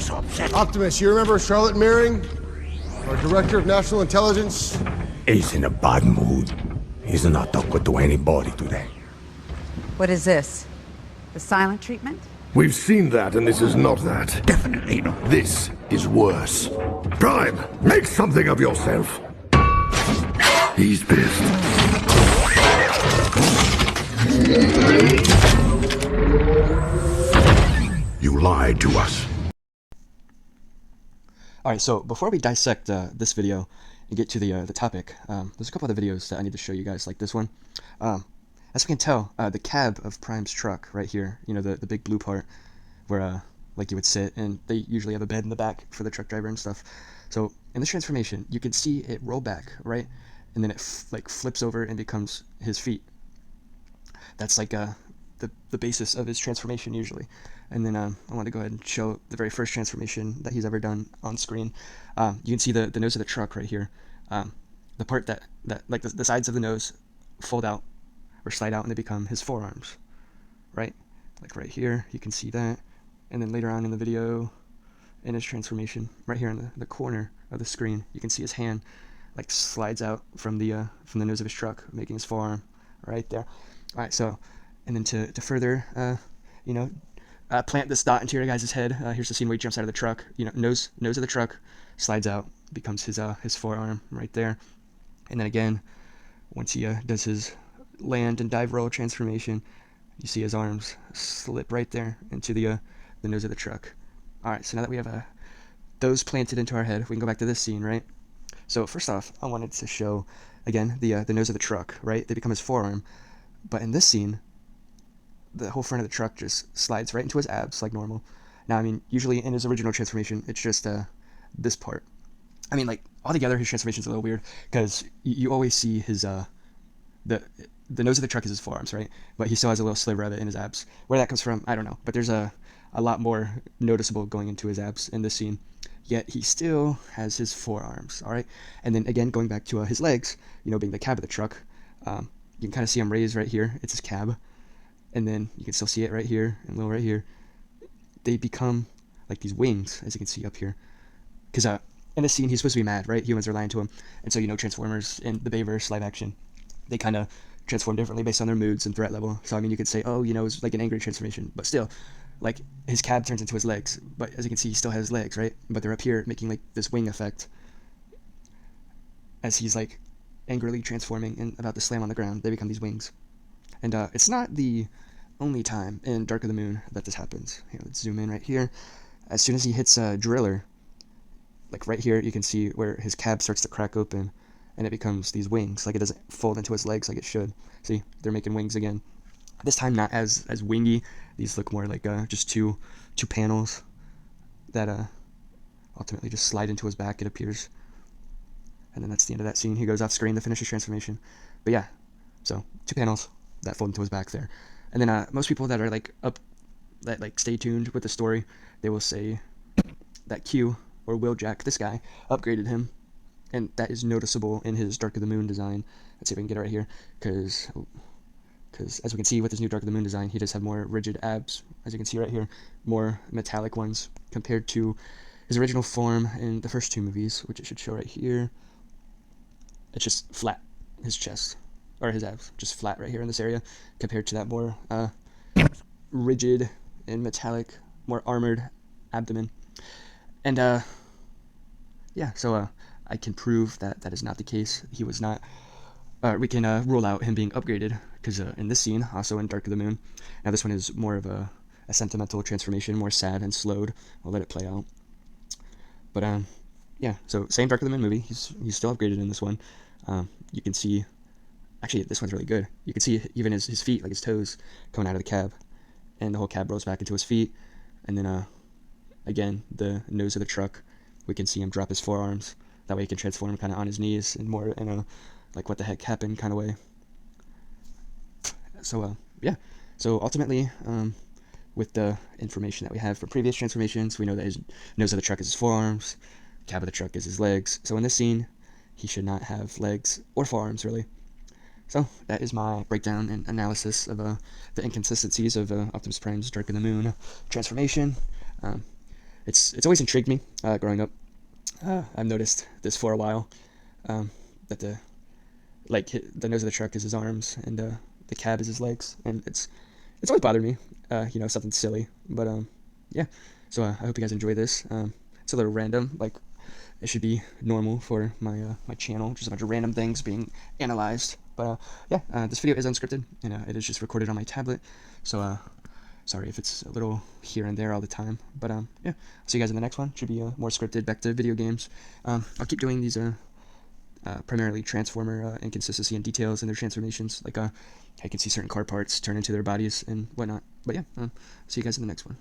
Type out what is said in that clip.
so upset. Optimus, you remember Charlotte Meering? Our Director of National Intelligence? He's in a bad mood. He's not talking to anybody today. What is this? The silent treatment? We've seen that, and this is not that. Definitely not. This is worse. Prime, make something of yourself. He's pissed. You lied to us. Alright, so before we dissect this video and get to the topic, there's a couple other videos that I need to show you guys, like this one. As we can tell, the cab of Prime's truck right here, you know, the big blue part where like you would sit, and they usually have a bed in the back for the truck driver and stuff. So in this transformation, you can see it roll back, right? And then it flips over and becomes his feet. That's like the basis of his transformation usually. And then I want to go ahead and show the very first transformation that he's ever done on screen. You can see the nose of the truck right here. The part that like the sides of the nose fold out or slide out and they become his forearms, right? Like right here, you can see that. And then later on in the video, in his transformation, right here in the corner of the screen, you can see his hand like slides out from the nose of his truck, making his forearm right there. All right, so, and then to further, you know, plant this dot into your guys' head. Here's the scene where he jumps out of the truck. You know, nose of the truck slides out, becomes his forearm right there. And then again, once he does his land and dive roll transformation, you see his arms slip right there into the nose of the truck. All right, so now that we have those planted into our head, we can go back to this scene, right? So first off, I wanted to show again the nose of the truck, right? They become his forearm, but in this scene, the whole front of the truck just slides right into his abs like normal. Now, I mean, usually in his original transformation, it's just this part. I mean, like, altogether, his transformation's a little weird, because you always see his, the nose of the truck is his forearms, right? But he still has a little sliver of it in his abs. Where that comes from, I don't know. But there's a lot more noticeable going into his abs in this scene. Yet he still has his forearms, all right? And then, again, going back to his legs, you know, being the cab of the truck, you can kind of see him raised right here. It's his cab. And then you can still see it right here and a little right here. They become like these wings, as you can see up here. Because in this scene, he's supposed to be mad, right? Humans are lying to him. And so, you know, Transformers in the Bayverse live action, they kind of transform differently based on their moods and threat level. So, I mean, you could say, oh, you know, it's like an angry transformation. But still, like, his cab turns into his legs. But as you can see, he still has legs, right? But they're up here making, like, this wing effect as he's, like, angrily transforming and about to slam on the ground. They become these wings. And it's not the only time in Dark of the Moon that this happens. Here, let's zoom in right here. As soon as he hits Driller, like right here, you can see where his cab starts to crack open, and it becomes these wings. Like, it doesn't fold into his legs like it should. See, they're making wings again. This time not as wingy. These look more like just two panels that ultimately just slide into his back, it appears. And then that's the end of that scene. He goes off screen to finish his transformation. But yeah, so 2 panels that fold into his back there. And then most people that are like that like stay tuned with the story, they will say that Q or Wheeljack, this guy, upgraded him, and that is noticeable in his Dark of the Moon design. Let's see if we can get it right here, because as we can see with his new Dark of the Moon design, he does have more rigid abs, as you can see right here, more metallic ones compared to his original form in the first 2 movies, which it should show right here. It's just flat, his chest. Or his abs, just flat right here in this area, compared to that more rigid and metallic, more armored abdomen. And yeah, so I can prove that that is not the case. He was not. We can rule out him being upgraded, because in this scene, also in Dark of the Moon, now this one is more of a sentimental transformation, more sad and slowed. I'll let it play out. But yeah, so same Dark of the Moon movie. He's still upgraded in this one. You can see. Actually, this one's really good. You can see even his feet, like his toes, coming out of the cab. And the whole cab rolls back into his feet. And then, again, the nose of the truck, we can see him drop his forearms. That way he can transform kind of on his knees and more in a, like, what the heck happened kind of way. So, yeah. So, ultimately, with the information that we have from previous transformations, we know that his nose of the truck is his forearms, cab of the truck is his legs. So, in this scene, he should not have legs or forearms, really. So, that is my breakdown and analysis of the inconsistencies of Optimus Prime's Dark of the Moon transformation. If it's always intrigued me growing up. I've noticed this for a while, that the nose of the truck is his arms, and the cab is his legs, and it's always bothered me. Something silly, but yeah. So I hope you guys enjoy this. It's a little random, like it should be normal for my my channel, just a bunch of random things being analyzed. But yeah, this video is unscripted, and it is just recorded on my tablet. So sorry if it's a little here and there all the time. But yeah, I'll see you guys in the next one. Should be more scripted, back to video games. I'll keep doing these primarily Transformer inconsistency and details in their transformations, like I can see certain car parts turn into their bodies and whatnot. But yeah, see you guys in the next one.